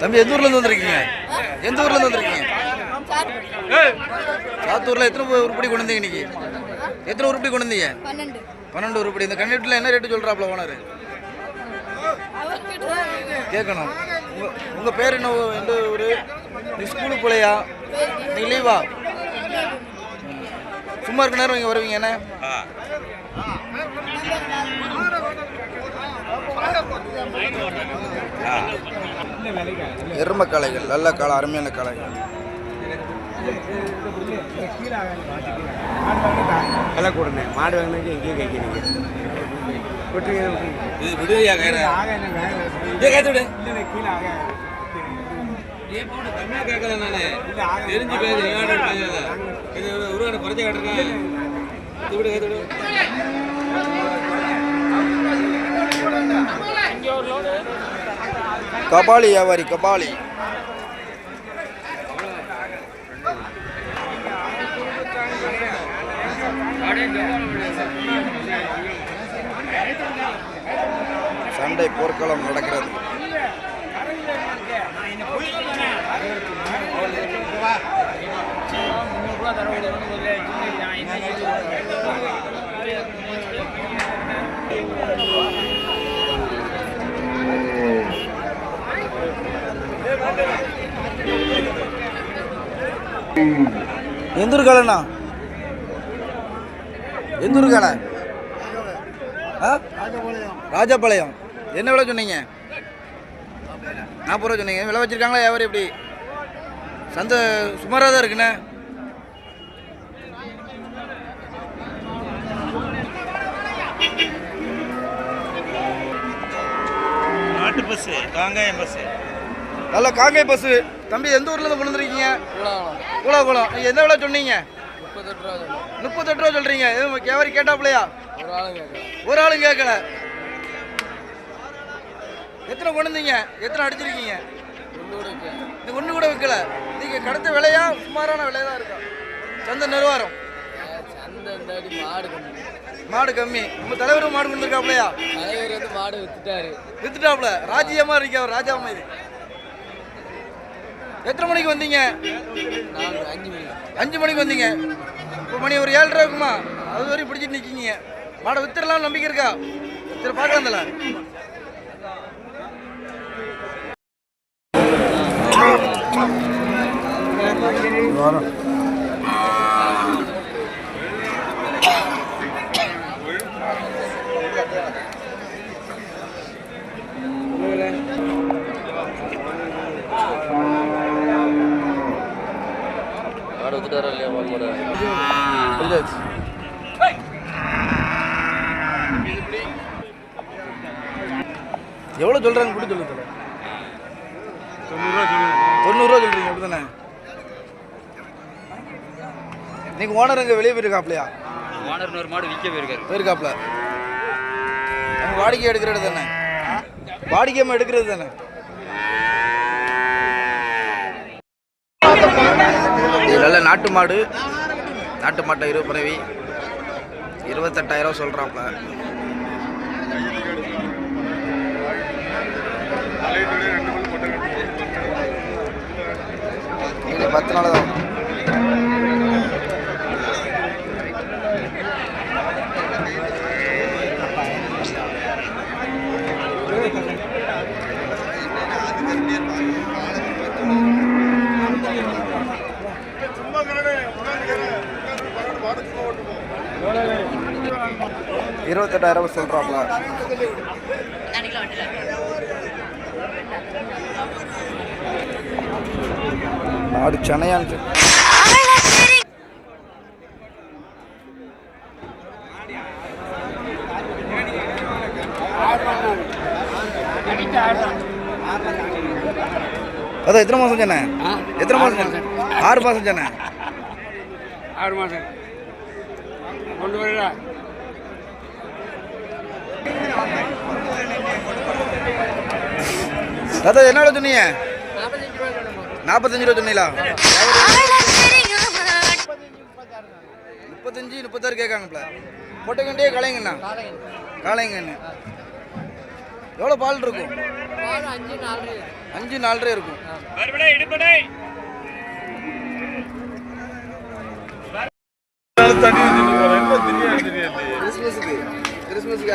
தம்பி எந்த ஊர்ல இருந்து வந்திருக்கீங்க? எந்த ஊர்ல இருந்து வந்திருக்கீங்க? சாத்தூர்ல எத்தனை உருப்படி கொண்டு வந்தீங்க இன்னைக்கு? எத்தனை உருப்படி கொண்டு வந்தீங்க? 12 உருப்படி. இந்த கண்ணீட்டுல என்ன ரேட்டு சொல்றாப்ல ஓனர்? கேட்கணும். உங்க பேர் என்ன? எந்த ஊரு? நீ ஸ்கூலுக்கு போலையா? நீ லீவா? சும்மா இருக்க நேரம் இங்க வருவீங்க என்ன? எரும காளைகள், நல்ல காளை, அருமையான காளைகள். விலை கூடனே மாடு வாங்கினாக்க எங்கேயும் கேட்கிறீங்க. கம்மியா கேட்கல நானு தெரிஞ்சு ஒரு குறைச்ச காட்டுறேன். கபாலி வியாபாரி, கபாலி. சண்டை போர்க்களம் நடக்கிறது. எந்த ஊர் காலைண்ணா? எந்த ஊர் காலை? ராஜபாளையம். என்ன விலை சொன்னீங்க? 40 ரூபா சொன்னீங்க. விலை வச்சிருக்காங்களா வியாபாரி? எப்படி சந்தை சுமாராக தான் இருக்குண்ணே. நாட்டு பஸ்ஸு, காங்காயம் பஸ்ஸு, நல்ல காங்காய் பஸ்ஸு. தம்பி எந்த ஊர்ல இருந்து கொண்டு வந்துருக்கீங்க? கூலாகுளம். நீங்க எந்த விலை சொன்னீங்க? 38 ரூபா சொல்றீங்க. வியாபாரி கேட்டாப்லையா? ஒரு ஆளும் கேட்கல. எத்தனை கொண்டு வந்தீங்க? எத்தனை அடிச்சிருக்கீங்க? இது ஒன்று கூட விற்கல. நீங்க கடத்த விலையா? சுமாரான விலையா தான் இருக்கா? சந்தை நிர்வாகம் மாடு கம்மி. உங்க தலைவரும் மாடு கொண்டு இருக்காப்லையா? தலைவர் வந்து மாடு வித்துட்டாப்ல. ராஜ்யமா இருக்கா? அவர் ராஜா மாதிரி. எத்தனை மணிக்கு வந்தீங்க? 5 மணிக்கு வந்தீங்க. இப்போ மணி ஒரு 7:30 இருக்குமா? அது வரையும் பிடிச்சிட்டு நிற்கிங்க. மாடை வித்துடலாம் நம்பிக்கை இருக்கா? சரி பார்க்கலாம்ல. எவ்வளோ சொல்கிறாங்க? கூட சொல்லு. 90 ரூபா சொல்கிறீங்க அப்படிதானே? நீங்கள் ஓனர் அங்கே வெளியே போயிருக்காப்லையா? ஓனர் ஒரு மாடு விற்க போயிருக்காப்ல. நம்ம வாடிக்கை எடுக்கிறது தானே? வாடிக்கையமாக எடுக்கிறது தானே? நல்ல நாட்டு மாடு. நாட்டு மாட்டை 20 பிறவி 28,000 சொல்கிறாப்ல. இது 10 நாள் தான். $28,000 சொல்றாப்ல. மாடு சென்னையான்னு அதான் எத்தனை மாதம் சொன்னேன்? எத்தனை மாதம் சொன்னேன்? 6 மாதம் சொன்னேன். 6 மாதம் கொண்டு வரல. தாத்தா என்ன விலை சொன்னீங்க? 45 ரூபா சொன்னீங்களா? 35 36 கேட்காங்கப்பல. பொட்டைக்கண்டியே கலைங்கண்ணா காளைங்கண்ணு எவ்வளோ பால் இருக்கும்? 5-4 இருக்கும். கிறிஸ்மஸுக்கு கிறிஸ்மஸுக்கு